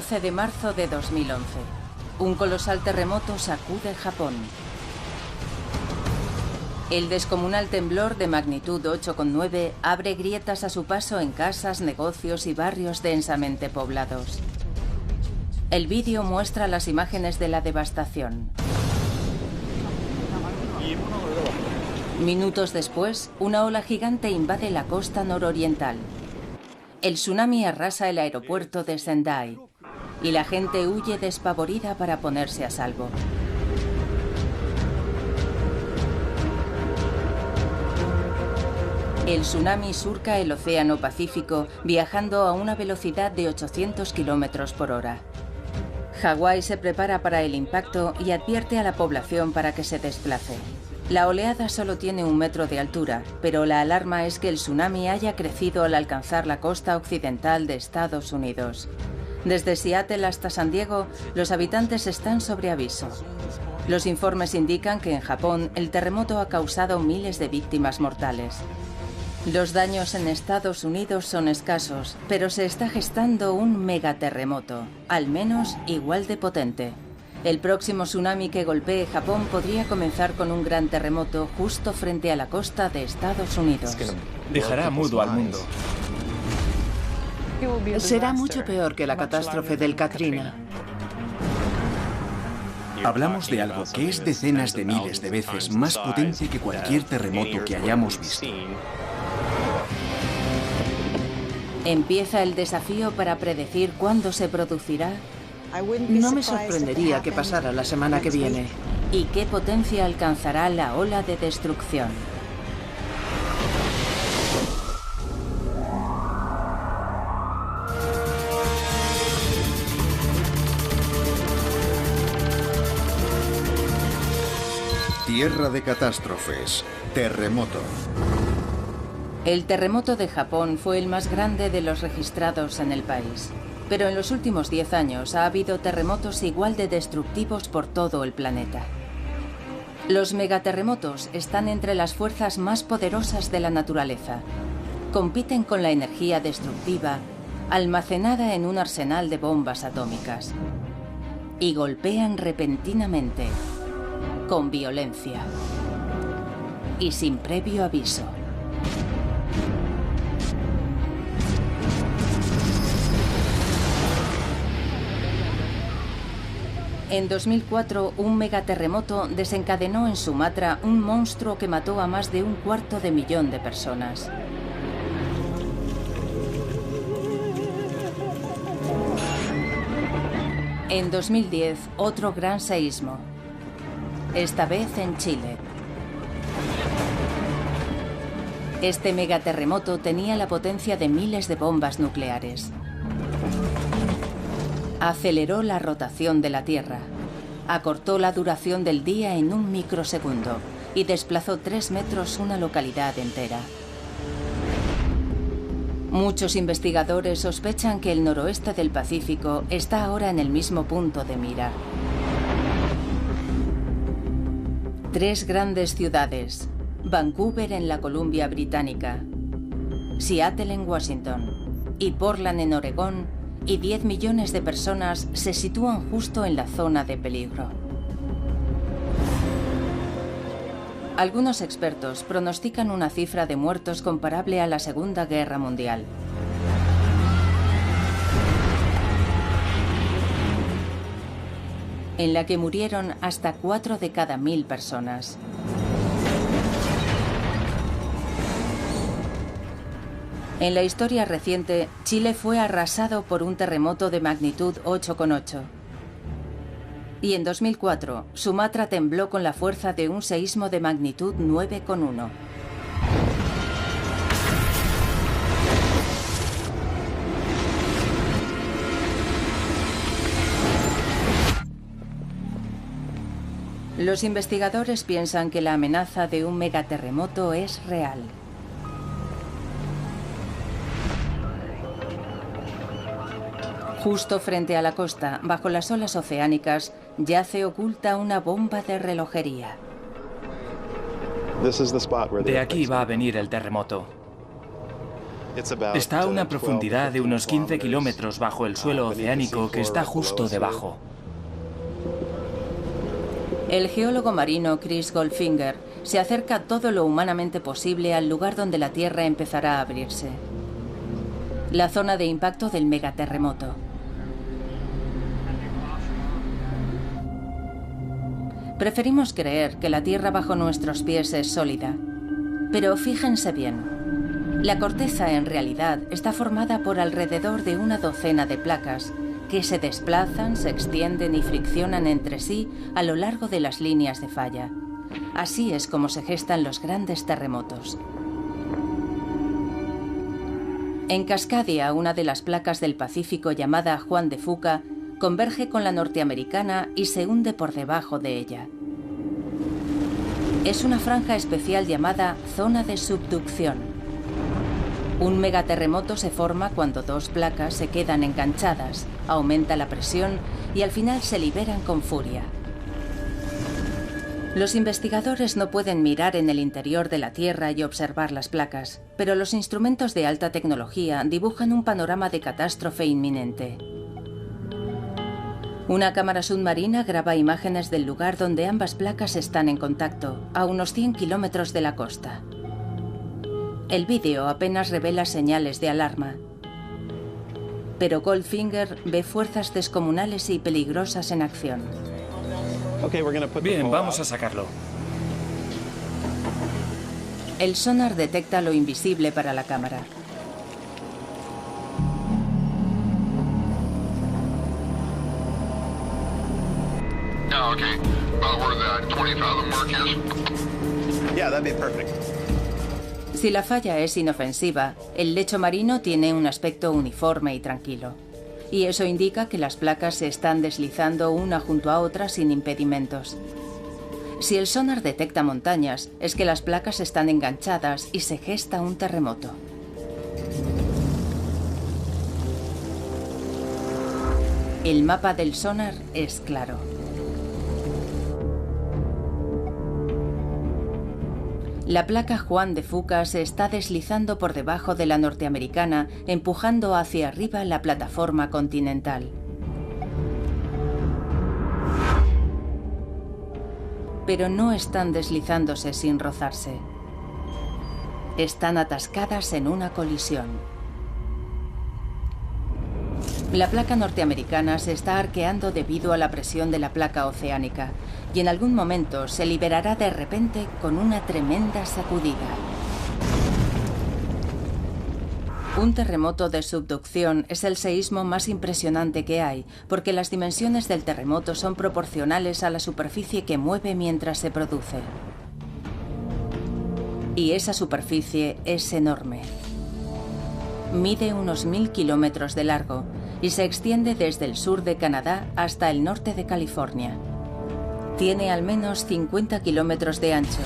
14 de marzo de 2011. Un colosal terremoto sacude Japón. El descomunal temblor de magnitud 8,9 abre grietas a su paso en casas, negocios y barrios densamente poblados. El vídeo muestra las imágenes de la devastación. Minutos después, una ola gigante invade la costa nororiental. El tsunami arrasa el aeropuerto de Sendai y la gente huye despavorida para ponerse a salvo. El tsunami surca el Océano Pacífico viajando a una velocidad de 800 km por hora. Hawái se prepara para el impacto y advierte a la población para que se desplace. La oleada solo tiene 1 metro de altura, pero la alarma es que el tsunami haya crecido al alcanzar la costa occidental de Estados Unidos. Desde Seattle hasta San Diego, los habitantes están sobre aviso. Los informes indican que en Japón el terremoto ha causado miles de víctimas mortales. Los daños en Estados Unidos son escasos, pero se está gestando un megaterremoto, al menos igual de potente. El próximo tsunami que golpee Japón podría comenzar con un gran terremoto justo frente a la costa de Estados Unidos. Dejará mudo al mundo. Será mucho peor que la catástrofe del Katrina. Hablamos de algo que es decenas de miles de veces más potente que cualquier terremoto que hayamos visto. ¿Empieza el desafío para predecir cuándo se producirá? No me sorprendería que pasara la semana que viene. ¿Y qué potencia alcanzará la ola de destrucción? Tierra de catástrofes. Terremoto. El terremoto de Japón fue el más grande de los registrados en el país. Pero en los últimos 10 años ha habido terremotos igual de destructivos por todo el planeta. Los megaterremotos están entre las fuerzas más poderosas de la naturaleza. Compiten con la energía destructiva almacenada en un arsenal de bombas atómicas. Y golpean repentinamente, con violencia y sin previo aviso. En 2004, un megaterremoto desencadenó en Sumatra un monstruo que mató a más de 250.000 de personas. En 2010, otro gran seísmo, esta vez en Chile. Este megaterremoto tenía la potencia de miles de bombas nucleares. Aceleró la rotación de la Tierra, acortó la duración del día en 1 microsegundo y desplazó 3 metros una localidad entera. Muchos investigadores sospechan que el noroeste del Pacífico está ahora en el mismo punto de mira. 3 grandes ciudades, Vancouver en la Columbia Británica, Seattle en Washington y Portland en Oregón, y 10 millones de personas se sitúan justo en la zona de peligro. Algunos expertos pronostican una cifra de muertos comparable a la Segunda Guerra Mundial. En la que murieron hasta 4 de cada 1000 personas. En la historia reciente, Chile fue arrasado por un terremoto de magnitud 8,8. Y en 2004, Sumatra tembló con la fuerza de un seísmo de magnitud 9,1. Los investigadores piensan que la amenaza de un megaterremoto es real. Justo frente a la costa, bajo las olas oceánicas, yace oculta una bomba de relojería. De aquí va a venir el terremoto. Está a una profundidad de unos 15 kilómetros bajo el suelo oceánico que está justo debajo. El geólogo marino Chris Goldfinger se acerca todo lo humanamente posible al lugar donde la Tierra empezará a abrirse. La zona de impacto del megaterremoto. Preferimos creer que la Tierra bajo nuestros pies es sólida, pero fíjense bien. La corteza en realidad está formada por alrededor de una docena de placas que se desplazan, se extienden y friccionan entre sí a lo largo de las líneas de falla. Así es como se gestan los grandes terremotos. En Cascadia, una de las placas del Pacífico llamada Juan de Fuca converge con la norteamericana y se hunde por debajo de ella. Es una franja especial llamada zona de subducción. Un megaterremoto se forma cuando dos placas se quedan enganchadas, aumenta la presión y al final se liberan con furia. Los investigadores no pueden mirar en el interior de la Tierra y observar las placas, pero los instrumentos de alta tecnología dibujan un panorama de catástrofe inminente. Una cámara submarina graba imágenes del lugar donde ambas placas están en contacto, a unos 100 kilómetros de la costa. El vídeo apenas revela señales de alarma, pero Goldfinger ve fuerzas descomunales y peligrosas en acción. Bien, vamos a sacarlo. El sonar detecta lo invisible para la cámara. Si la falla es inofensiva, el lecho marino tiene un aspecto uniforme y tranquilo. Y eso indica que las placas se están deslizando una junto a otra sin impedimentos. Si el sonar detecta montañas, es que las placas están enganchadas y se gesta un terremoto. El mapa del sonar es claro. La placa Juan de Fuca se está deslizando por debajo de la norteamericana, empujando hacia arriba la plataforma continental. Pero no están deslizándose sin rozarse. Están atascadas en una colisión. La placa norteamericana se está arqueando debido a la presión de la placa oceánica y en algún momento se liberará de repente con una tremenda sacudida. Un terremoto de subducción es el seísmo más impresionante que hay, porque las dimensiones del terremoto son proporcionales a la superficie que mueve mientras se produce. Y esa superficie es enorme. Mide unos 1000 kilómetros de largo y se extiende desde el sur de Canadá hasta el norte de California. Tiene al menos 50 kilómetros de ancho.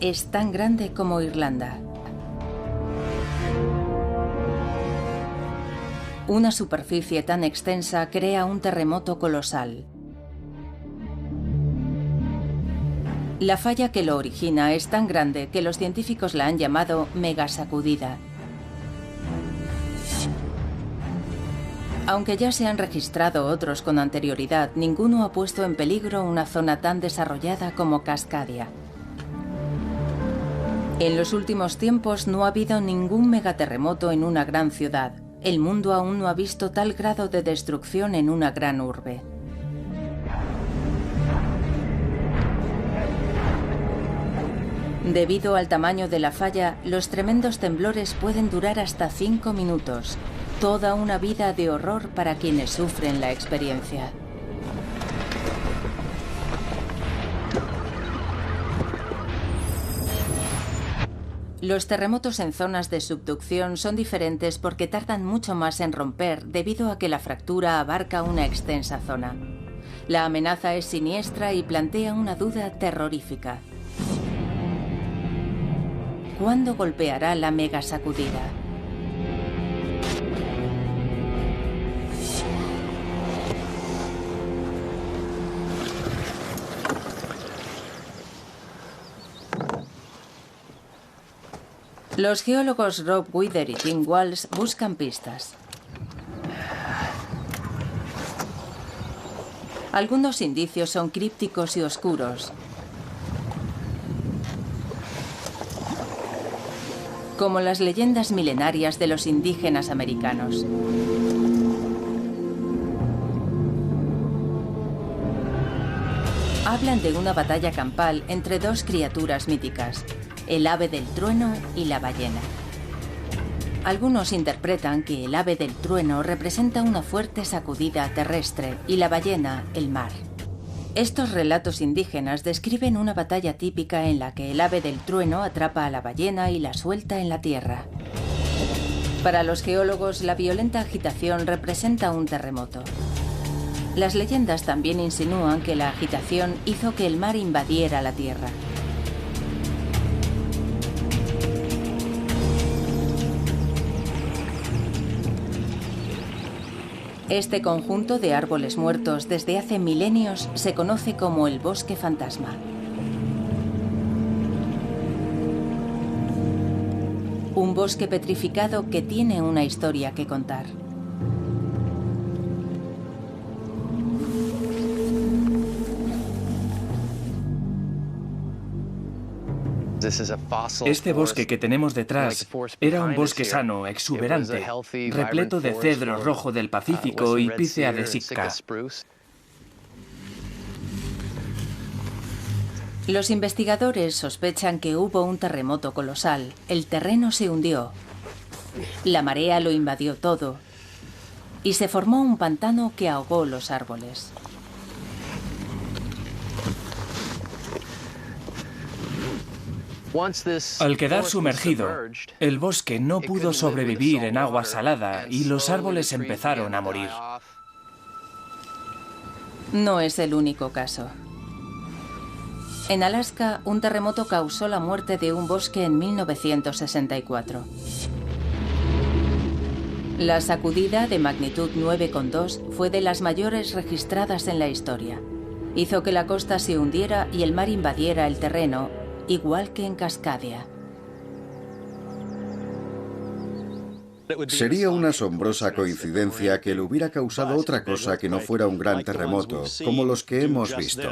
Es tan grande como Irlanda. Una superficie tan extensa crea un terremoto colosal. La falla que lo origina es tan grande que los científicos la han llamado megasacudida. Aunque ya se han registrado otros con anterioridad, ninguno ha puesto en peligro una zona tan desarrollada como Cascadia. En los últimos tiempos no ha habido ningún megaterremoto en una gran ciudad. El mundo aún no ha visto tal grado de destrucción en una gran urbe. Debido al tamaño de la falla, los tremendos temblores pueden durar hasta 5 minutos. Toda una vida de horror para quienes sufren la experiencia. Los terremotos en zonas de subducción son diferentes porque tardan mucho más en romper debido a que la fractura abarca una extensa zona. La amenaza es siniestra y plantea una duda terrorífica. ¿Cuándo golpeará la megasacudida? Los geólogos Rob Wither y Tim Walsh buscan pistas. Algunos indicios son crípticos y oscuros, como las leyendas milenarias de los indígenas americanos. Hablan de una batalla campal entre dos criaturas míticas, el ave del trueno y la ballena. Algunos interpretan que el ave del trueno representa una fuerte sacudida terrestre y la ballena, el mar. Estos relatos indígenas describen una batalla típica en la que el ave del trueno atrapa a la ballena y la suelta en la tierra. Para los geólogos, la violenta agitación representa un terremoto. Las leyendas también insinúan que la agitación hizo que el mar invadiera la tierra. Este conjunto de árboles muertos desde hace milenios se conoce como el bosque fantasma. Un bosque petrificado que tiene una historia que contar. Este bosque que tenemos detrás era un bosque sano, exuberante, repleto de cedro rojo del Pacífico y pícea de Sitka. Los investigadores sospechan que hubo un terremoto colosal. El terreno se hundió. La marea lo invadió todo. Y se formó un pantano que ahogó los árboles. Al quedar sumergido, el bosque no pudo sobrevivir en agua salada y los árboles empezaron a morir. No es el único caso. En Alaska, un terremoto causó la muerte de un bosque en 1964. La sacudida de magnitud 9,2 fue de las mayores registradas en la historia. Hizo que la costa se hundiera y el mar invadiera el terreno, igual que en Cascadia. Sería una asombrosa coincidencia que le hubiera causado otra cosa que no fuera un gran terremoto, como los que hemos visto.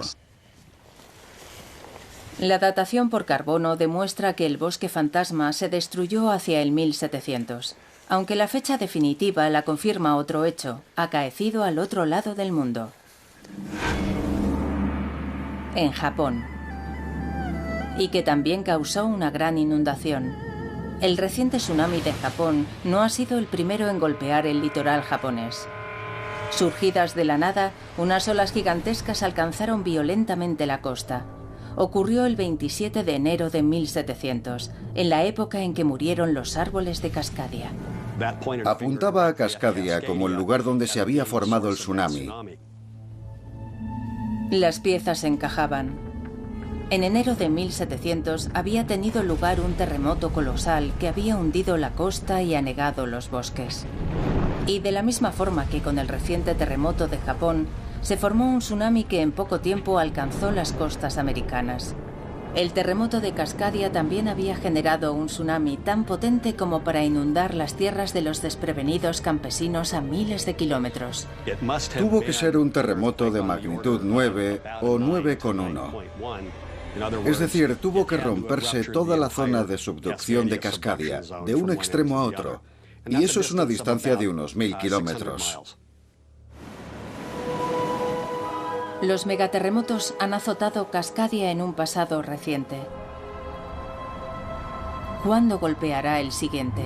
La datación por carbono demuestra que el bosque fantasma se destruyó hacia el 1700, aunque la fecha definitiva la confirma otro hecho, acaecido al otro lado del mundo. En Japón. Y que también causó una gran inundación. El reciente tsunami de Japón no ha sido el primero en golpear el litoral japonés. Surgidas de la nada, unas olas gigantescas alcanzaron violentamente la costa. Ocurrió el 27 de enero de 1700, en la época en que murieron los árboles de Cascadia. Apuntaba a Cascadia como el lugar donde se había formado el tsunami. Las piezas encajaban. En enero de 1700 había tenido lugar un terremoto colosal que había hundido la costa y anegado los bosques. Y de la misma forma que con el reciente terremoto de Japón, se formó un tsunami que en poco tiempo alcanzó las costas americanas. El terremoto de Cascadia también había generado un tsunami tan potente como para inundar las tierras de los desprevenidos campesinos a miles de kilómetros. Tuvo que ser un terremoto de magnitud 9 o 9,1. Es decir, tuvo que romperse toda la zona de subducción de Cascadia, de un extremo a otro, y eso es una distancia de unos 1000 kilómetros. Los megaterremotos han azotado Cascadia en un pasado reciente. ¿Cuándo golpeará el siguiente?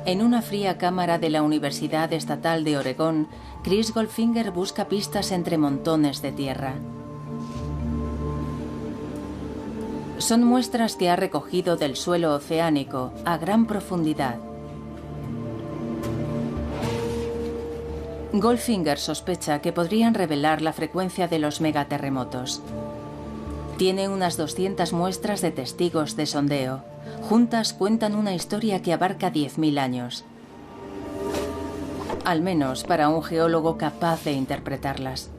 En una fría cámara de la Universidad Estatal de Oregón, Chris Goldfinger busca pistas entre montones de tierra. Son muestras que ha recogido del suelo oceánico a gran profundidad. Goldfinger sospecha que podrían revelar la frecuencia de los megaterremotos. Tiene unas 200 muestras de testigos de sondeo. Juntas cuentan una historia que abarca 10.000 años. al menos para un geólogo capaz de interpretarlas.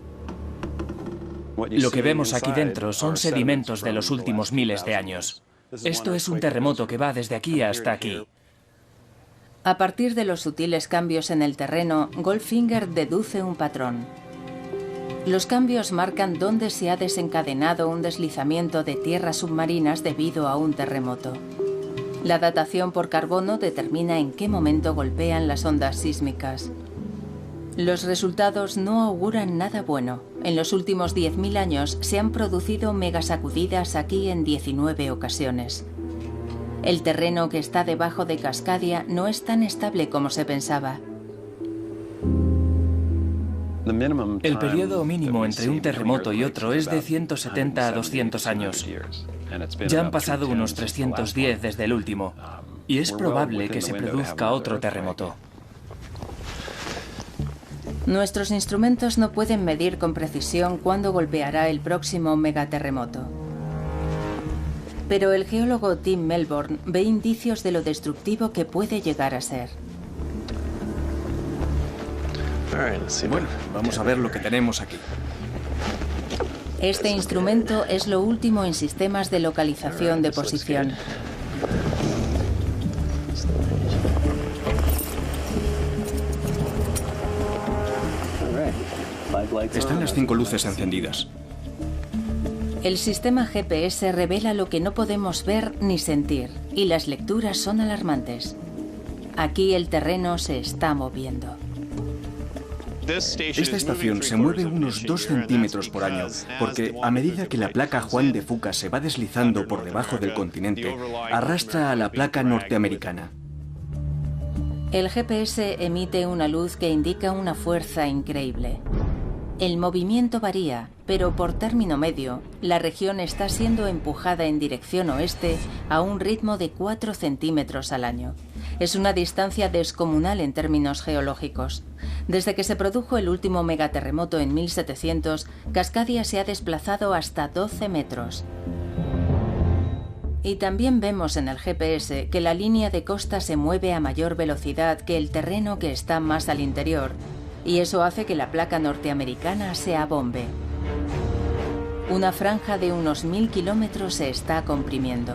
Lo que vemos aquí dentro son sedimentos de los últimos miles de años. Esto es un terremoto que va desde aquí hasta aquí. A partir de los sutiles cambios en el terreno, Goldfinger deduce un patrón. Los cambios marcan dónde se ha desencadenado un deslizamiento de tierras submarinas debido a un terremoto. La datación por carbono determina en qué momento golpean las ondas sísmicas. Los resultados no auguran nada bueno. En los últimos 10.000 años se han producido megasacudidas aquí en 19 ocasiones. El terreno que está debajo de Cascadia no es tan estable como se pensaba. El periodo mínimo entre un terremoto y otro es de 170 a 200 años. Ya han pasado unos 310 desde el último, y es probable que se produzca otro terremoto. Nuestros instrumentos no pueden medir con precisión cuándo golpeará el próximo megaterremoto. Pero el geólogo Tim Melbourne ve indicios de lo destructivo que puede llegar a ser. Bueno, vamos a ver lo que tenemos aquí. Este instrumento es lo último en sistemas de localización de posición. Están las 5 luces encendidas. El sistema GPS revela lo que no podemos ver ni sentir, y las lecturas son alarmantes. Aquí el terreno se está moviendo. Esta estación se mueve unos 2 centímetros por año, porque a medida que la placa Juan de Fuca se va deslizando por debajo del continente, arrastra a la placa norteamericana. El GPS emite una luz que indica una fuerza increíble. El movimiento varía, pero por término medio, la región está siendo empujada en dirección oeste a un ritmo de 4 centímetros al año. Es una distancia descomunal en términos geológicos. Desde que se produjo el último megaterremoto en 1700, Cascadia se ha desplazado hasta 12 metros. Y también vemos en el GPS que la línea de costa se mueve a mayor velocidad que el terreno que está más al interior, y eso hace que la placa norteamericana se abombe. Una franja de unos 1000 kilómetros se está comprimiendo.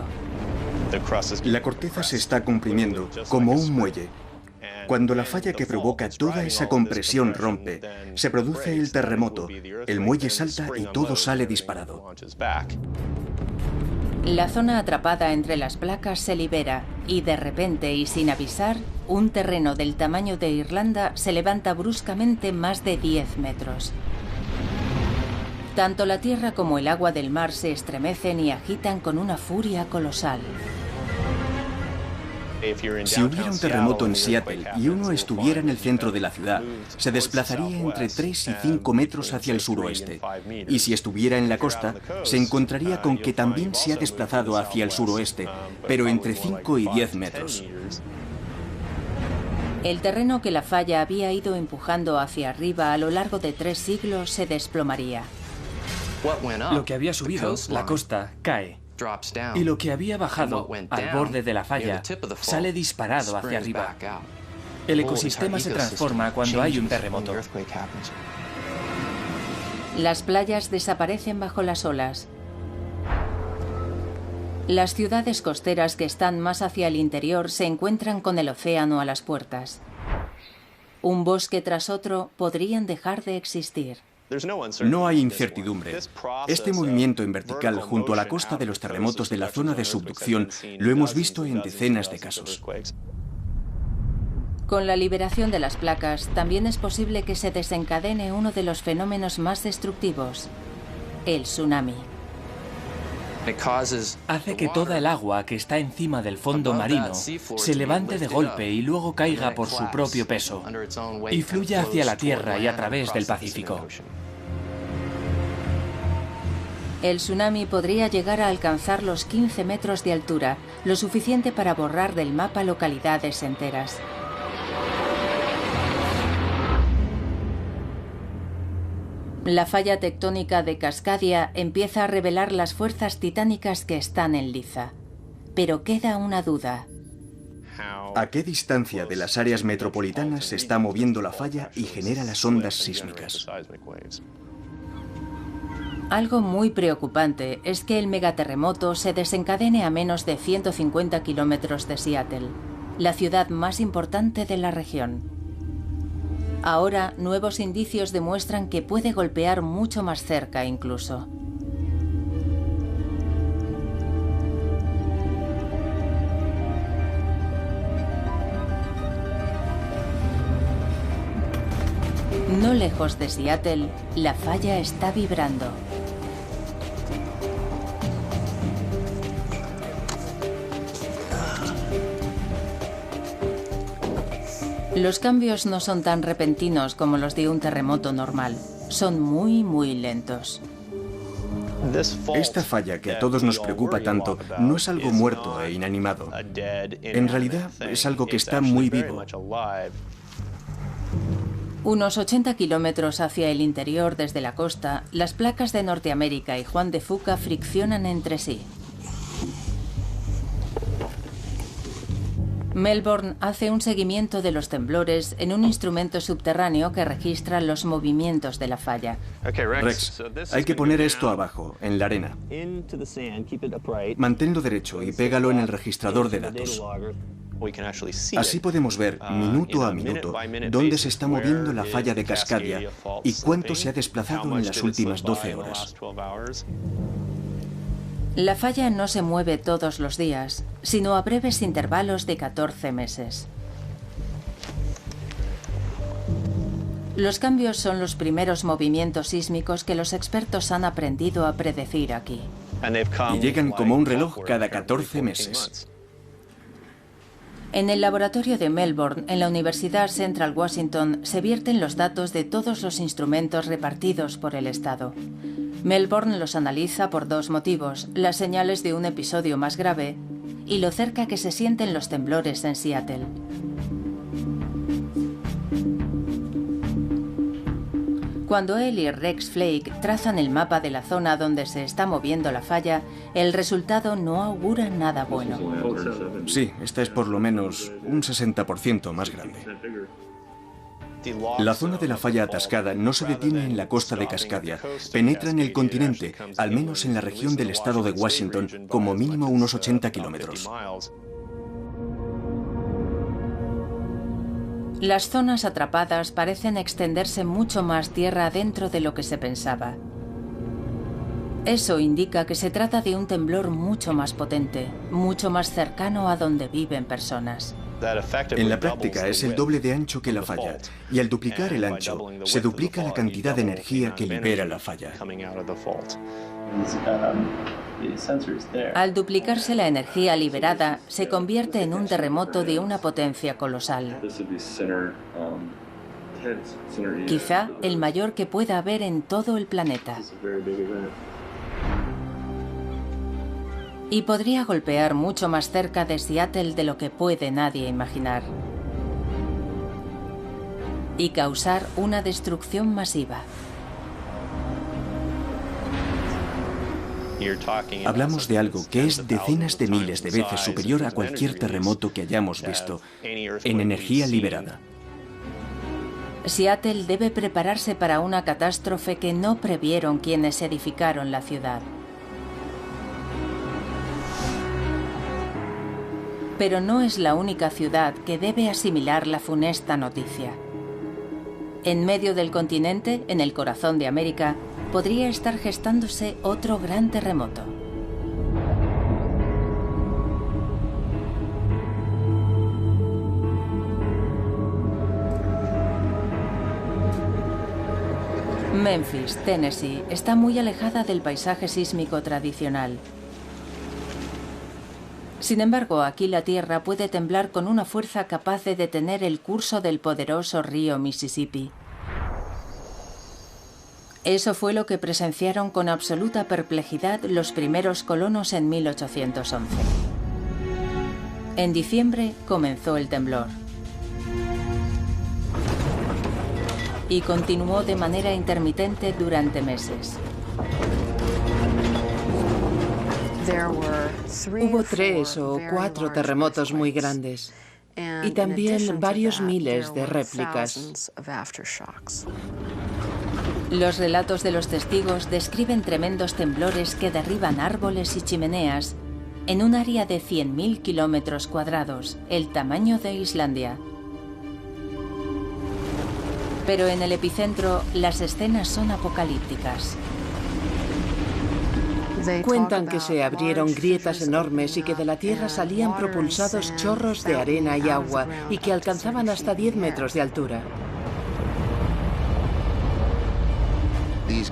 La corteza se está comprimiendo como un muelle. Cuando la falla que provoca toda esa compresión rompe, se produce el terremoto, el muelle salta y todo sale disparado. La zona atrapada entre las placas se libera y de repente y sin avisar, un terreno del tamaño de Irlanda se levanta bruscamente más de 10 metros. Tanto la tierra como el agua del mar se estremecen y agitan con una furia colosal. Si hubiera un terremoto en Seattle y uno estuviera en el centro de la ciudad, se desplazaría entre 3 y 5 metros hacia el suroeste. Y si estuviera en la costa, se encontraría con que también se ha desplazado hacia el suroeste, pero entre 5 y 10 metros. El terreno que la falla había ido empujando hacia arriba a lo largo de 3 siglos se desplomaría. Lo que había subido, la costa, cae. Y lo que había bajado, al borde de la falla, sale disparado hacia arriba. El ecosistema se transforma cuando hay un terremoto. Las playas desaparecen bajo las olas. Las ciudades costeras que están más hacia el interior se encuentran con el océano a las puertas. Un bosque tras otro podrían dejar de existir. No hay incertidumbre. Este movimiento en vertical junto a la costa de los terremotos de la zona de subducción lo hemos visto en decenas de casos. Con la liberación de las placas, también es posible que se desencadene uno de los fenómenos más destructivos, el tsunami. Hace que toda el agua que está encima del fondo marino se levante de golpe y luego caiga por su propio peso y fluya hacia la tierra y a través del Pacífico. El tsunami podría llegar a alcanzar los 15 metros de altura, lo suficiente para borrar del mapa localidades enteras. La falla tectónica de Cascadia empieza a revelar las fuerzas titánicas que están en liza. Pero queda una duda. ¿A qué distancia de las áreas metropolitanas se está moviendo la falla y genera las ondas sísmicas? Algo muy preocupante es que el megaterremoto se desencadene a menos de 150 kilómetros de Seattle, la ciudad más importante de la región. Ahora, nuevos indicios demuestran que puede golpear mucho más cerca incluso. No lejos de Seattle, la falla está vibrando. Los cambios no son tan repentinos como los de un terremoto normal. Son muy lentos. Esta falla que a todos nos preocupa tanto no es algo muerto e inanimado. En realidad es algo que está muy vivo. Unos 80 kilómetros hacia el interior desde la costa, las placas de Norteamérica y Juan de Fuca friccionan entre sí. Melbourne hace un seguimiento de los temblores en un instrumento subterráneo que registra los movimientos de la falla. Rex, hay que poner esto abajo, en la arena. Manténlo derecho y pégalo en el registrador de datos. Así podemos ver, minuto a minuto, dónde se está moviendo la falla de Cascadia y cuánto se ha desplazado en las últimas 12 horas. La falla no se mueve todos los días, sino a breves intervalos de 14 meses. Los cambios son los primeros movimientos sísmicos que los expertos han aprendido a predecir aquí. Y llegan como un reloj cada 14 meses. En el laboratorio de Melbourne, en la Universidad Central Washington, se vierten los datos de todos los instrumentos repartidos por el estado. Melbourne los analiza por dos motivos: las señales de un episodio más grave y lo cerca que se sienten los temblores en Seattle. Cuando él y Rex Flake trazan el mapa de la zona donde se está moviendo la falla, el resultado no augura nada bueno. Sí, esta es por lo menos un 60% más grande. La zona de la falla atascada no se detiene en la costa de Cascadia, penetra en el continente, al menos en la región del estado de Washington, como mínimo unos 80 kilómetros. Las zonas atrapadas parecen extenderse mucho más tierra adentro de lo que se pensaba. Eso indica que se trata de un temblor mucho más potente, mucho más cercano a donde viven personas. En la práctica es el doble de ancho que la falla, y al duplicar el ancho, se duplica la cantidad de energía que libera la falla. Al duplicarse la energía liberada, se convierte en un terremoto de una potencia colosal. Quizá el mayor que pueda haber en todo el planeta. Y podría golpear mucho más cerca de Seattle de lo que puede nadie imaginar. Y causar una destrucción masiva. Hablamos de algo que es decenas de miles de veces superior a cualquier terremoto que hayamos visto en energía liberada. Seattle debe prepararse para una catástrofe que no previeron quienes edificaron la ciudad. Pero no es la única ciudad que debe asimilar la funesta noticia. En medio del continente, en el corazón de América, podría estar gestándose otro gran terremoto. Memphis, Tennessee, está muy alejada del paisaje sísmico tradicional. Sin embargo, aquí la tierra puede temblar con una fuerza capaz de detener el curso del poderoso río Mississippi. Eso fue lo que presenciaron con absoluta perplejidad los primeros colonos en 1811. En diciembre comenzó el temblor. Y continuó de manera intermitente durante meses. Hubo 3 o 4 terremotos muy grandes y también varios miles de réplicas. Los relatos de los testigos describen tremendos temblores que derriban árboles y chimeneas en un área de 100.000 kilómetros cuadrados, el tamaño de Islandia. Pero en el epicentro, las escenas son apocalípticas. Cuentan que se abrieron grietas enormes y que de la tierra salían propulsados chorros de arena y agua y que alcanzaban hasta 10 metros de altura.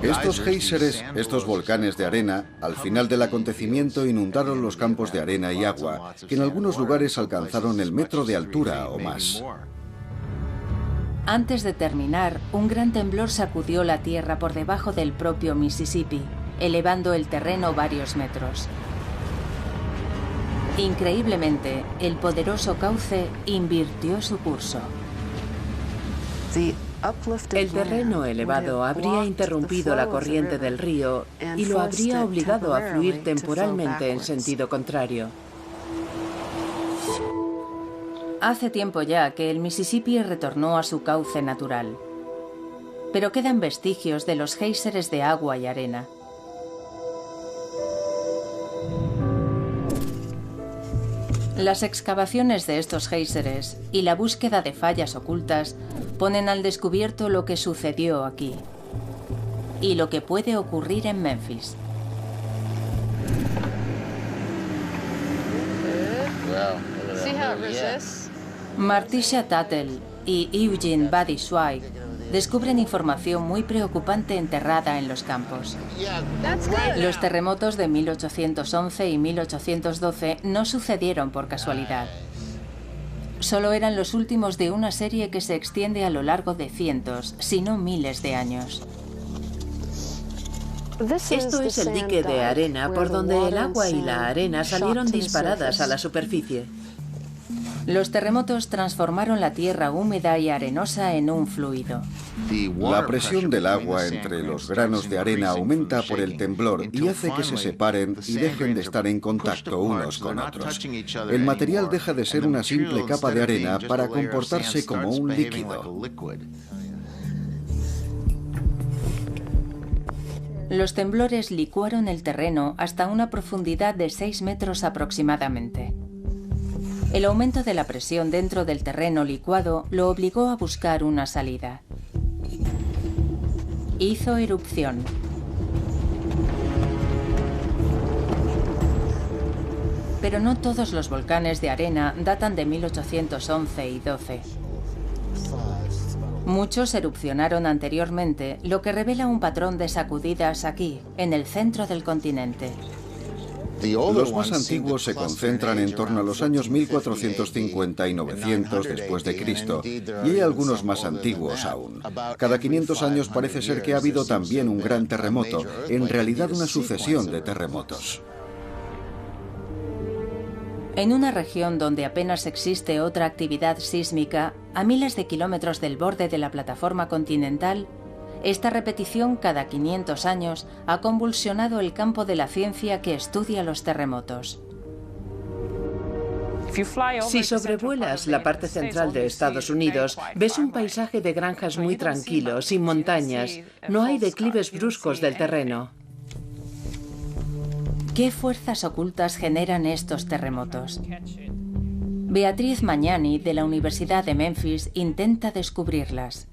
Estos géiseres, estos volcanes de arena, al final del acontecimiento inundaron los campos de arena y agua, que en algunos lugares alcanzaron el metro de altura o más. Antes de terminar, un gran temblor sacudió la tierra por debajo del propio Mississippi, elevando el terreno varios metros. Increíblemente, el poderoso cauce invirtió su curso. El terreno elevado habría interrumpido la corriente del río y lo habría obligado a fluir temporalmente en sentido contrario. Hace tiempo ya que el Mississippi retornó a su cauce natural, pero quedan vestigios de los géiseres de agua y arena. Las excavaciones de estos géiseres y la búsqueda de fallas ocultas ponen al descubierto lo que sucedió aquí y lo que puede ocurrir en Memphis. Martisha Tuttle y Eugene Buddy Zweig descubren información muy preocupante enterrada en los campos. Los terremotos de 1811 y 1812 no sucedieron por casualidad. Solo eran los últimos de una serie que se extiende a lo largo de cientos, si no miles de años. Esto es el dique de arena por donde el agua y la arena salieron disparadas a la superficie. Los terremotos transformaron la tierra húmeda y arenosa en un fluido. La presión del agua entre los granos de arena aumenta por el temblor y hace que se separen y dejen de estar en contacto unos con otros. El material deja de ser una simple capa de arena para comportarse como un líquido. Los temblores licuaron el terreno hasta una profundidad de 6 metros aproximadamente. El aumento de la presión dentro del terreno licuado lo obligó a buscar una salida. Hizo erupción. Pero no todos los volcanes de arena datan de 1811 y 12. Muchos erupcionaron anteriormente, lo que revela un patrón de sacudidas aquí, en el centro del continente. Los más antiguos se concentran en torno a los años 1450 y 900 después de Cristo, y hay algunos más antiguos aún. Cada 500 años parece ser que ha habido también un gran terremoto, en realidad una sucesión de terremotos. En una región donde apenas existe otra actividad sísmica, a miles de kilómetros del borde de la plataforma continental, esta repetición cada 500 años ha convulsionado el campo de la ciencia que estudia los terremotos. Si sobrevuelas la parte central de Estados Unidos, ves un paisaje de granjas muy tranquilo, sin montañas. No hay declives bruscos del terreno. ¿Qué fuerzas ocultas generan estos terremotos? Beatriz Magnani, de la Universidad de Memphis, intenta descubrirlas.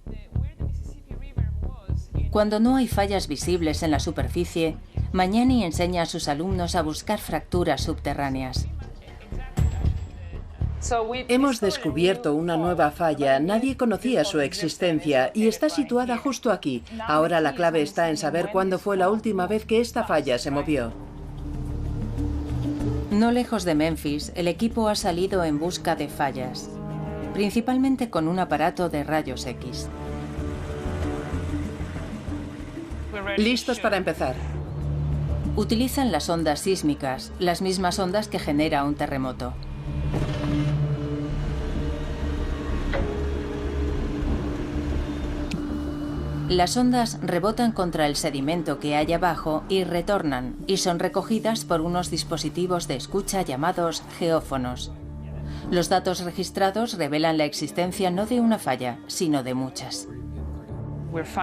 Cuando no hay fallas visibles en la superficie, Magnani enseña a sus alumnos a buscar fracturas subterráneas. Hemos descubierto una nueva falla, nadie conocía su existencia y está situada justo aquí. Ahora la clave está en saber cuándo fue la última vez que esta falla se movió. No lejos de Memphis, el equipo ha salido en busca de fallas, principalmente con un aparato de rayos X. Listos para empezar. Utilizan las ondas sísmicas, las mismas ondas que genera un terremoto. Las ondas rebotan contra el sedimento que hay abajo y retornan, y son recogidas por unos dispositivos de escucha llamados geófonos. Los datos registrados revelan la existencia no de una falla, sino de muchas.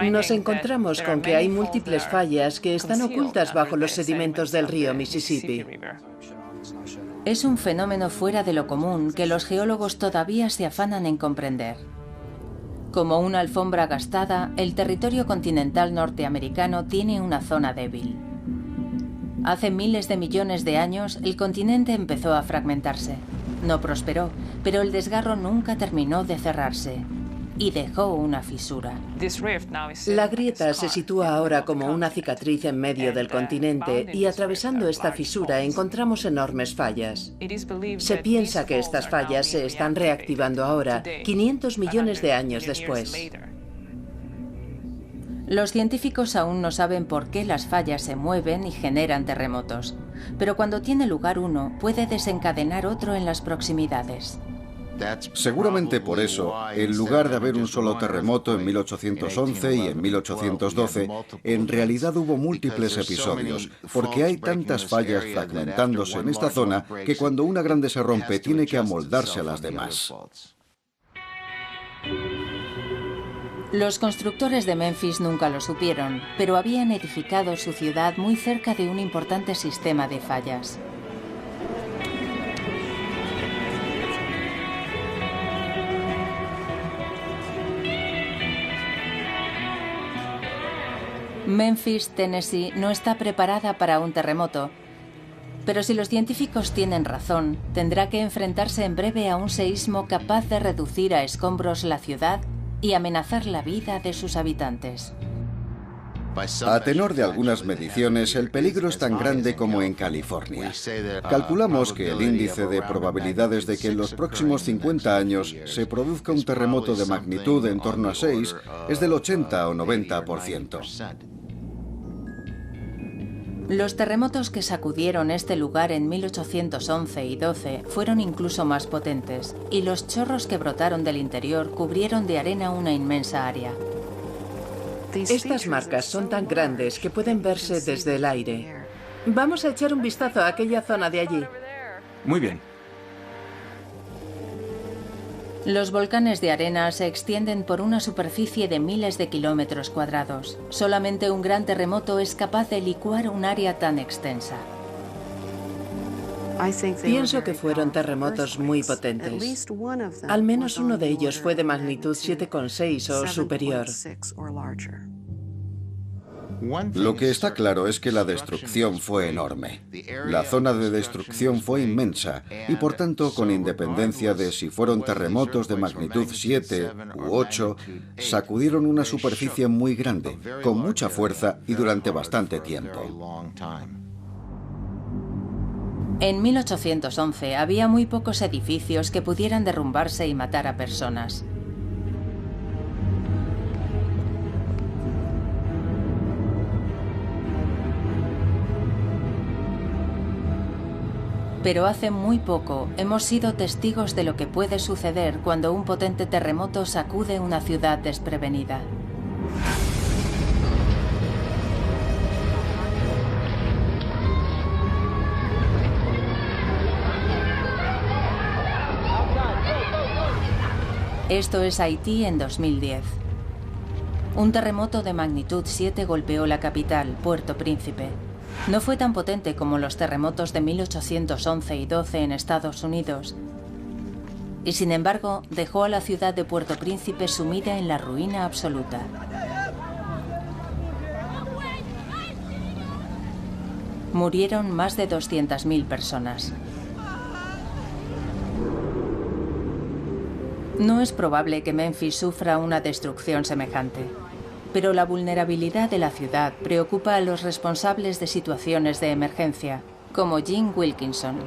Nos encontramos con que hay múltiples fallas que están ocultas bajo los sedimentos del río Mississippi. Es un fenómeno fuera de lo común que los geólogos todavía se afanan en comprender. Como una alfombra gastada, el territorio continental norteamericano tiene una zona débil. Hace miles de millones de años, el continente empezó a fragmentarse. No prosperó, pero el desgarro nunca terminó de cerrarse y dejó una fisura. La grieta se sitúa ahora como una cicatriz en medio del continente y atravesando esta fisura encontramos enormes fallas. Se piensa que estas fallas se están reactivando ahora, 500 millones de años después. Los científicos aún no saben por qué las fallas se mueven y generan terremotos, pero cuando tiene lugar uno, puede desencadenar otro en las proximidades. Seguramente por eso, en lugar de haber un solo terremoto en 1811 y en 1812, en realidad hubo múltiples episodios, porque hay tantas fallas fragmentándose en esta zona que cuando una grande se rompe tiene que amoldarse a las demás. Los constructores de Memphis nunca lo supieron, pero habían edificado su ciudad muy cerca de un importante sistema de fallas. Memphis, Tennessee, no está preparada para un terremoto, pero si los científicos tienen razón, tendrá que enfrentarse en breve a un seísmo capaz de reducir a escombros la ciudad y amenazar la vida de sus habitantes. A tenor de algunas mediciones, el peligro es tan grande como en California. Calculamos que el índice de probabilidades de que en los próximos 50 años se produzca un terremoto de magnitud en torno a 6 es del 80 o 90%. Los terremotos que sacudieron este lugar en 1811 y 12 fueron incluso más potentes, y los chorros que brotaron del interior cubrieron de arena una inmensa área. Estas marcas son tan grandes que pueden verse desde el aire. Vamos a echar un vistazo a aquella zona de allí. Muy bien. Los volcanes de arena se extienden por una superficie de miles de kilómetros cuadrados. Solamente un gran terremoto es capaz de licuar un área tan extensa. Pienso que fueron terremotos muy potentes. Al menos uno de ellos fue de magnitud 7,6 o superior. Lo que está claro es que la destrucción fue enorme. La zona de destrucción fue inmensa y, por tanto, con independencia de si fueron terremotos de magnitud 7 u 8, sacudieron una superficie muy grande, con mucha fuerza y durante bastante tiempo. En 1811 había muy pocos edificios que pudieran derrumbarse y matar a personas. Pero hace muy poco hemos sido testigos de lo que puede suceder cuando un potente terremoto sacude una ciudad desprevenida. Esto es Haití en 2010. Un terremoto de magnitud 7 golpeó la capital, Puerto Príncipe. No fue tan potente como los terremotos de 1811 y 12 en Estados Unidos, y sin embargo dejó a la ciudad de Puerto Príncipe sumida en la ruina absoluta. Murieron más de 200.000 personas. No es probable que Memphis sufra una destrucción semejante, pero la vulnerabilidad de la ciudad preocupa a los responsables de situaciones de emergencia, como Jim Wilkinson.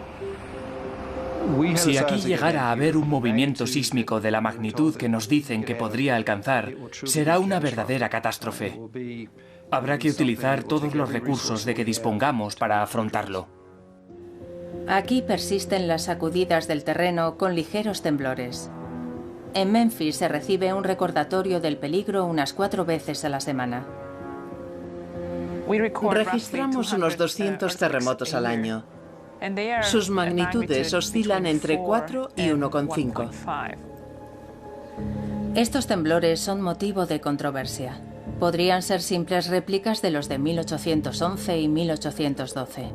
Si aquí llegara a haber un movimiento sísmico de la magnitud que nos dicen que podría alcanzar, será una verdadera catástrofe. Habrá que utilizar todos los recursos de que dispongamos para afrontarlo. Aquí persisten las sacudidas del terreno con ligeros temblores. En Memphis se recibe un recordatorio del peligro unas 4 veces a la semana. Registramos unos 200 terremotos al año. Sus magnitudes oscilan entre 4 y 1,5. Estos temblores son motivo de controversia. Podrían ser simples réplicas de los de 1811 y 1812.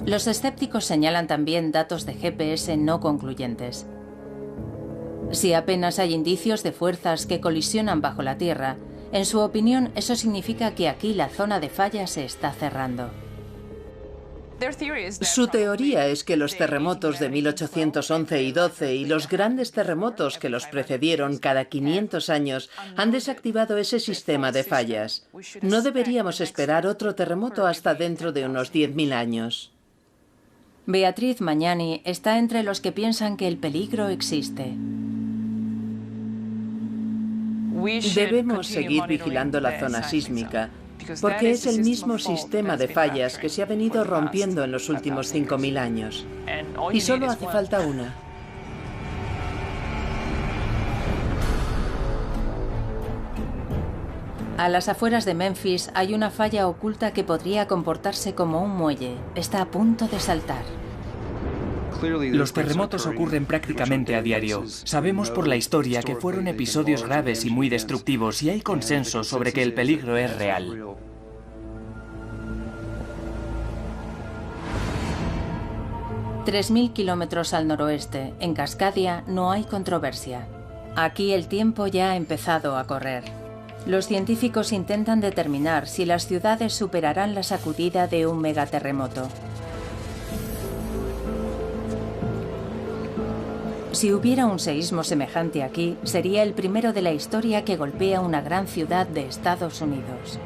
Los escépticos señalan también datos de GPS no concluyentes. Si apenas hay indicios de fuerzas que colisionan bajo la Tierra, en su opinión eso significa que aquí la zona de falla se está cerrando. Su teoría es que los terremotos de 1811 y 12 y los grandes terremotos que los precedieron cada 500 años han desactivado ese sistema de fallas. No deberíamos esperar otro terremoto hasta dentro de unos 10.000 años. Beatriz Magnani está entre los que piensan que el peligro existe. Debemos seguir vigilando la zona sísmica, porque es el mismo sistema de fallas que se ha venido rompiendo en los últimos 5.000 años. Y solo hace falta una. A las afueras de Memphis hay una falla oculta que podría comportarse como un muelle. Está a punto de saltar. Los terremotos ocurren prácticamente a diario. Sabemos por la historia que fueron episodios graves y muy destructivos y hay consenso sobre que el peligro es real. $3.000 kilómetros al noroeste, en Cascadia, no hay controversia. Aquí el tiempo ya ha empezado a correr. Los científicos intentan determinar si las ciudades superarán la sacudida de un megaterremoto. Si hubiera un seísmo semejante aquí, sería el primero de la historia que golpea una gran ciudad de Estados Unidos.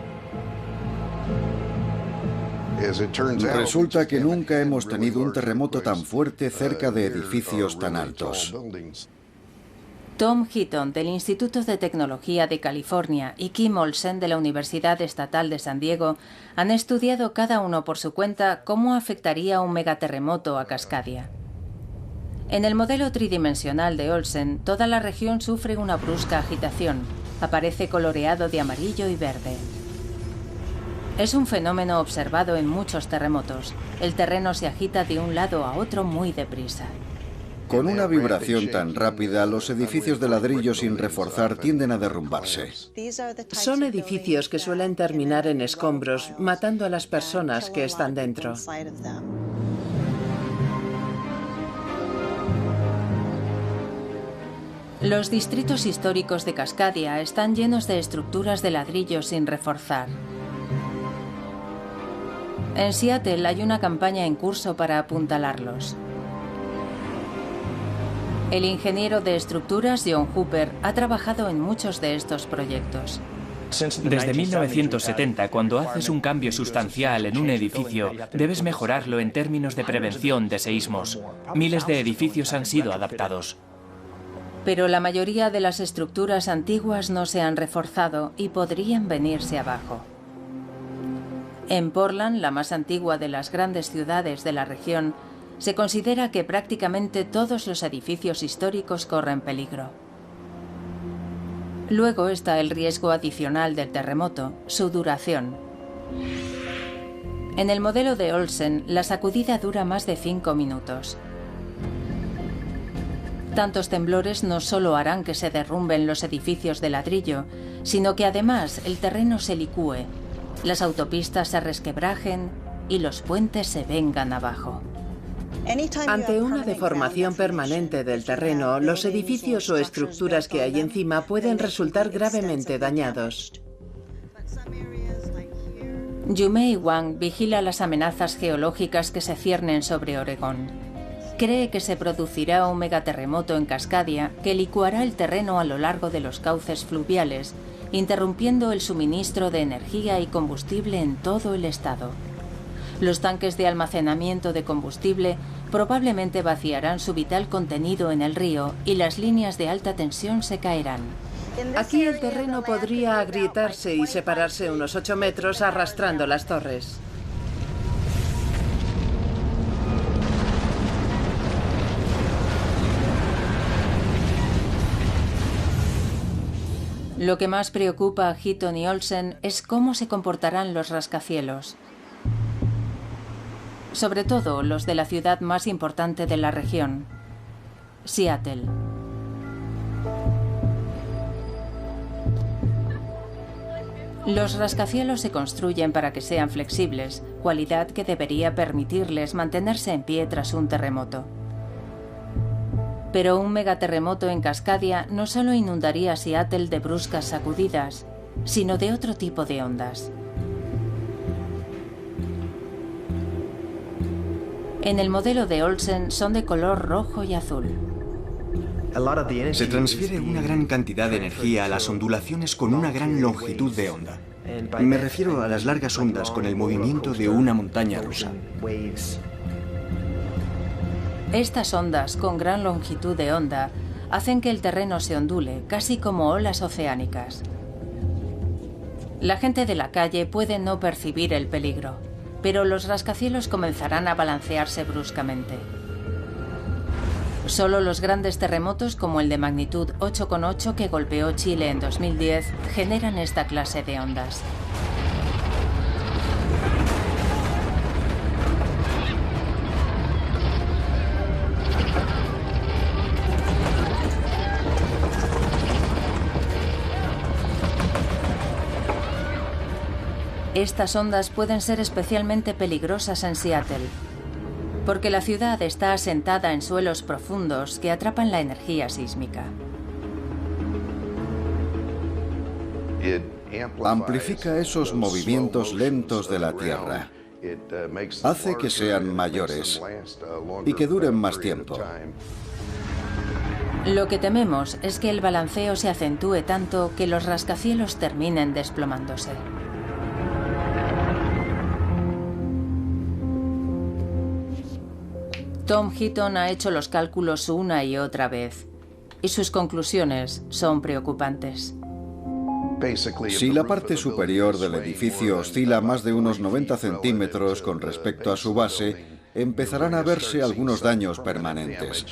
Resulta que nunca hemos tenido un terremoto tan fuerte cerca de edificios tan altos. Tom Heaton, del Instituto de Tecnología de California, y Kim Olsen, de la Universidad Estatal de San Diego, han estudiado cada uno por su cuenta cómo afectaría un megaterremoto a Cascadia. En el modelo tridimensional de Olsen, toda la región sufre una brusca agitación. Aparece coloreado de amarillo y verde. Es un fenómeno observado en muchos terremotos. El terreno se agita de un lado a otro muy deprisa. Con una vibración tan rápida, los edificios de ladrillo sin reforzar tienden a derrumbarse. Son edificios que suelen terminar en escombros, matando a las personas que están dentro. Los distritos históricos de Cascadia están llenos de estructuras de ladrillo sin reforzar. En Seattle hay una campaña en curso para apuntalarlos. El ingeniero de estructuras John Hooper ha trabajado en muchos de estos proyectos. Desde 1970, cuando haces un cambio sustancial en un edificio, debes mejorarlo en términos de prevención de seísmos. Miles de edificios han sido adaptados. Pero la mayoría de las estructuras antiguas no se han reforzado y podrían venirse abajo. En Portland, la más antigua de las grandes ciudades de la región, se considera que prácticamente todos los edificios históricos corren peligro. Luego está el riesgo adicional del terremoto, su duración. En el modelo de Olsen, la sacudida dura más de 5 minutos. Tantos temblores no solo harán que se derrumben los edificios de ladrillo, sino que además el terreno se licúe, las autopistas se resquebrajen y los puentes se vengan abajo. Ante una deformación permanente del terreno, los edificios o estructuras que hay encima pueden resultar gravemente dañados. Yumei Wang vigila las amenazas geológicas que se ciernen sobre Oregón. Cree que se producirá un megaterremoto en Cascadia que licuará el terreno a lo largo de los cauces fluviales, interrumpiendo el suministro de energía y combustible en todo el estado. Los tanques de almacenamiento de combustible probablemente vaciarán su vital contenido en el río y las líneas de alta tensión se caerán. Aquí el terreno podría agrietarse y separarse unos 8 metros arrastrando las torres. Lo que más preocupa a Heaton y Olsen es cómo se comportarán los rascacielos. Sobre todo los de la ciudad más importante de la región, Seattle. Los rascacielos se construyen para que sean flexibles, cualidad que debería permitirles mantenerse en pie tras un terremoto. Pero un megaterremoto en Cascadia no solo inundaría Seattle de bruscas sacudidas, sino de otro tipo de ondas. En el modelo de Olsen son de color rojo y azul. Se transfiere una gran cantidad de energía a las ondulaciones con una gran longitud de onda. Me refiero a las largas ondas con el movimiento de una montaña rusa. Estas ondas con gran longitud de onda hacen que el terreno se ondule, casi como olas oceánicas. La gente de la calle puede no percibir el peligro, pero los rascacielos comenzarán a balancearse bruscamente. Solo los grandes terremotos como el de magnitud 8,8 que golpeó Chile en 2010 generan esta clase de ondas. Estas ondas pueden ser especialmente peligrosas en Seattle, porque la ciudad está asentada en suelos profundos que atrapan la energía sísmica. Amplifica esos movimientos lentos de la Tierra. Hace que sean mayores y que duren más tiempo. Lo que tememos es que el balanceo se acentúe tanto que los rascacielos terminen desplomándose. Tom Heaton ha hecho los cálculos una y otra vez, y sus conclusiones son preocupantes. Si la parte superior del edificio oscila más de unos 90 centímetros con respecto a su base, empezarán a verse algunos daños permanentes.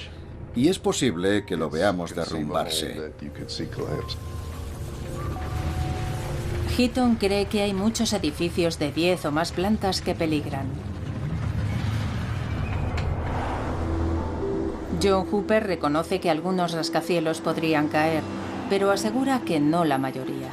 Y es posible que lo veamos derrumbarse. Heaton cree que hay muchos edificios de 10 o más plantas que peligran. John Hooper reconoce que algunos rascacielos podrían caer, pero asegura que no la mayoría.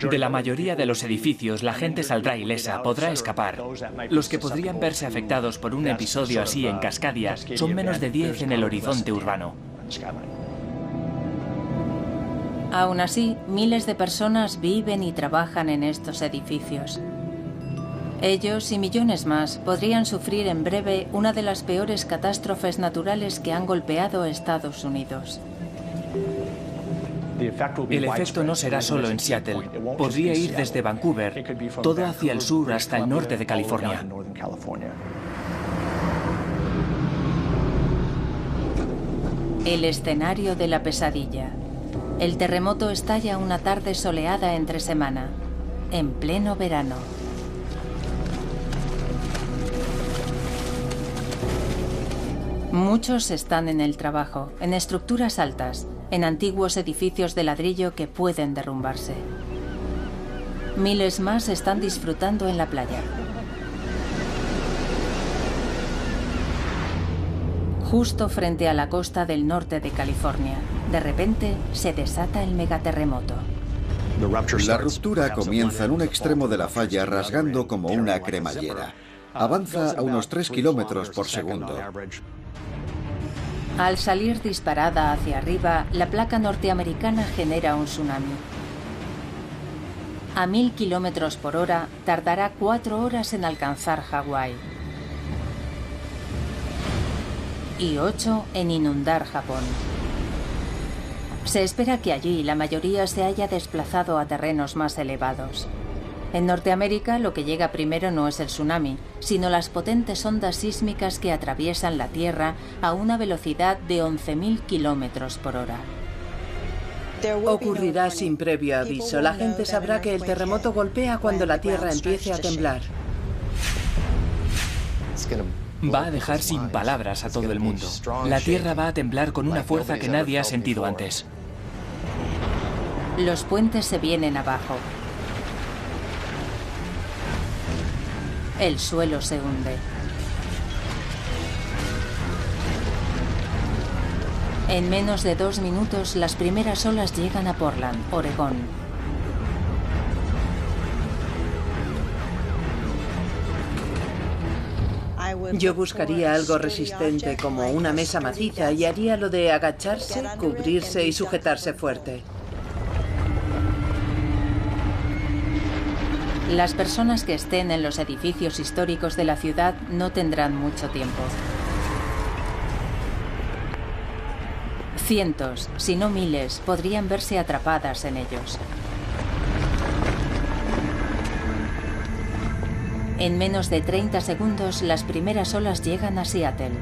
De la mayoría de los edificios, la gente saldrá ilesa, podrá escapar. Los que podrían verse afectados por un episodio así en Cascadia son menos de 10 en el horizonte urbano. Aún así, miles de personas viven y trabajan en estos edificios. Ellos y millones más podrían sufrir en breve una de las peores catástrofes naturales que han golpeado a Estados Unidos. El efecto no será solo en Seattle. Podría ir desde Vancouver, todo hacia el sur hasta el norte de California. El escenario de la pesadilla. El terremoto estalla una tarde soleada entre semana, en pleno verano. Muchos están en el trabajo, en estructuras altas, en antiguos edificios de ladrillo que pueden derrumbarse. Miles más están disfrutando en la playa. Justo frente a la costa del norte de California, de repente se desata el megaterremoto. La ruptura comienza en un extremo de la falla rasgando como una cremallera. Avanza a unos 3 kilómetros por segundo. Al salir disparada hacia arriba, la placa norteamericana genera un tsunami. A 1000 kilómetros por hora, tardará 4 horas en alcanzar Hawái. Y 8 en inundar Japón. Se espera que allí la mayoría se haya desplazado a terrenos más elevados. En Norteamérica, lo que llega primero no es el tsunami, sino las potentes ondas sísmicas que atraviesan la Tierra a una velocidad de 11.000 kilómetros por hora. Ocurrirá sin previo aviso. La gente sabrá que el terremoto golpea cuando la Tierra empiece a temblar. Va a dejar sin palabras a todo el mundo. La Tierra va a temblar con una fuerza que nadie ha sentido antes. Los puentes se vienen abajo. El suelo se hunde. En menos de 2 minutos, las primeras olas llegan a Portland, Oregón. Yo buscaría algo resistente como una mesa maciza y haría lo de agacharse, cubrirse y sujetarse fuerte. Las personas que estén en los edificios históricos de la ciudad no tendrán mucho tiempo. Cientos, si no miles, podrían verse atrapadas en ellos. En menos de 30 segundos, las primeras olas llegan a Seattle.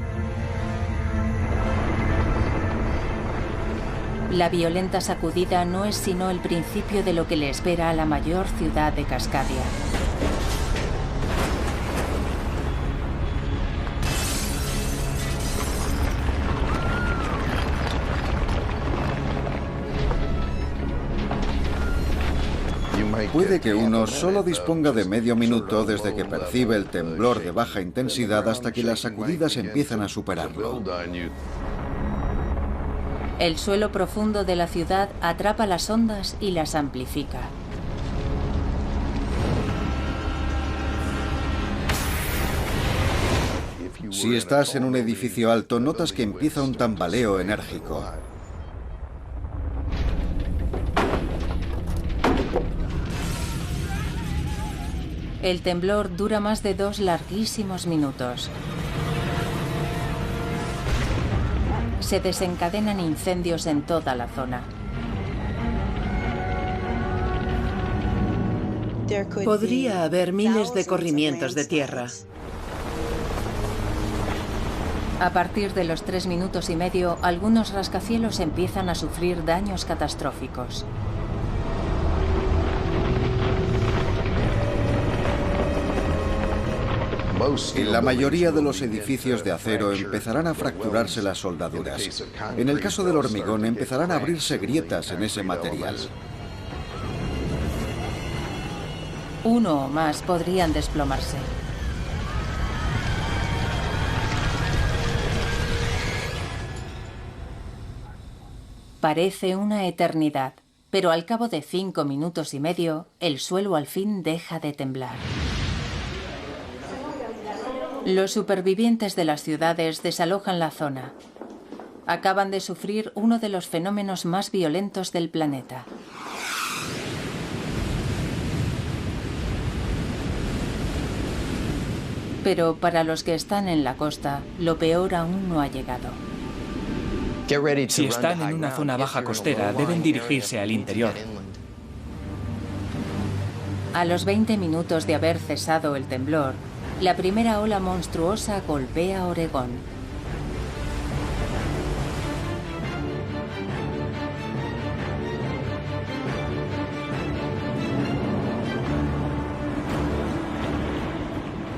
La violenta sacudida no es sino el principio de lo que le espera a la mayor ciudad de Cascadia. Puede que uno solo disponga de medio minuto desde que percibe el temblor de baja intensidad hasta que las sacudidas empiezan a superarlo. El suelo profundo de la ciudad atrapa las ondas y las amplifica. Si estás en un edificio alto, notas que empieza un tambaleo enérgico. El temblor dura más de 2 larguísimos minutos. Se desencadenan incendios en toda la zona. Podría haber miles de corrimientos de tierra. A partir de los 3 minutos y medio, algunos rascacielos empiezan a sufrir daños catastróficos. En la mayoría de los edificios de acero empezarán a fracturarse las soldaduras. En el caso del hormigón empezarán a abrirse grietas en ese material. Uno o más podrían desplomarse. Parece una eternidad, pero al cabo de 5 minutos y medio, el suelo al fin deja de temblar. Los supervivientes de las ciudades desalojan la zona. Acaban de sufrir uno de los fenómenos más violentos del planeta. Pero para los que están en la costa, lo peor aún no ha llegado. Si están en una zona baja costera, deben dirigirse al interior. A los 20 minutos de haber cesado el temblor, la primera ola monstruosa golpea Oregón.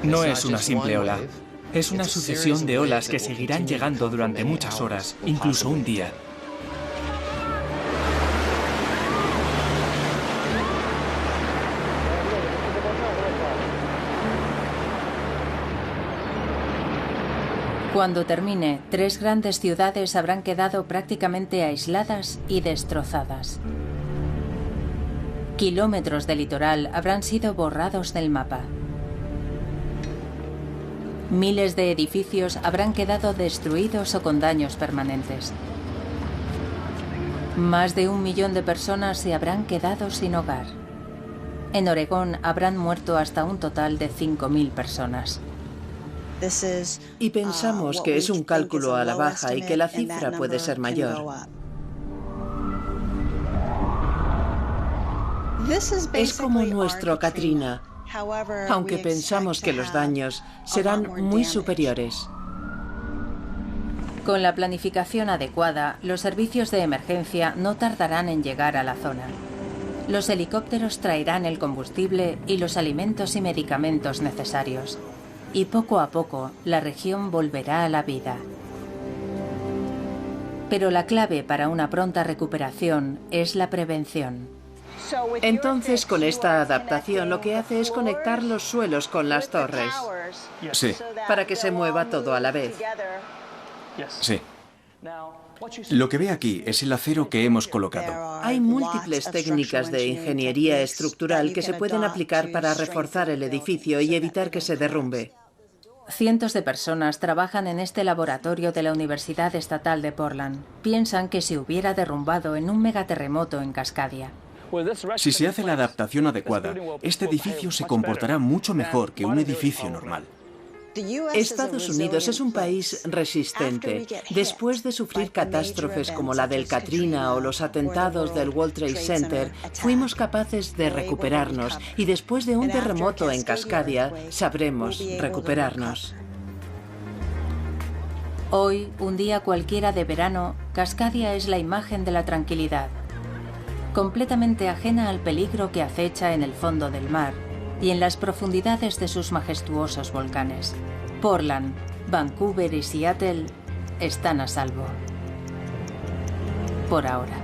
No es una simple ola. Es una sucesión de olas que seguirán llegando durante muchas horas, incluso un día. Cuando termine, 3 grandes ciudades habrán quedado prácticamente aisladas y destrozadas. Kilómetros de litoral habrán sido borrados del mapa. Miles de edificios habrán quedado destruidos o con daños permanentes. Más de 1 millón de personas se habrán quedado sin hogar. En Oregón habrán muerto hasta un total de 5.000 personas. Y pensamos que es un cálculo a la baja y que la cifra puede ser mayor. Es como nuestro Katrina, aunque pensamos que los daños serán muy superiores. Con la planificación adecuada, los servicios de emergencia no tardarán en llegar a la zona. Los helicópteros traerán el combustible y los alimentos y medicamentos necesarios. Y poco a poco, la región volverá a la vida. Pero la clave para una pronta recuperación es la prevención. Entonces, con esta adaptación, lo que hace es conectar los suelos con las torres. Sí. Para que se mueva todo a la vez. Sí. Lo que ve aquí es el acero que hemos colocado. Hay múltiples técnicas de ingeniería estructural que se pueden aplicar para reforzar el edificio y evitar que se derrumbe. Cientos de personas trabajan en este laboratorio de la Universidad Estatal de Portland. Piensan que se hubiera derrumbado en un megaterremoto en Cascadia. Si se hace la adaptación adecuada, este edificio se comportará mucho mejor que un edificio normal. Estados Unidos es un país resistente. Después de sufrir catástrofes como la del Katrina o los atentados del World Trade Center, fuimos capaces de recuperarnos y después de un terremoto en Cascadia, sabremos recuperarnos. Hoy, un día cualquiera de verano, Cascadia es la imagen de la tranquilidad, completamente ajena al peligro que acecha en el fondo del mar y en las profundidades de sus majestuosos volcanes. Portland, Vancouver y Seattle están a salvo. Por ahora.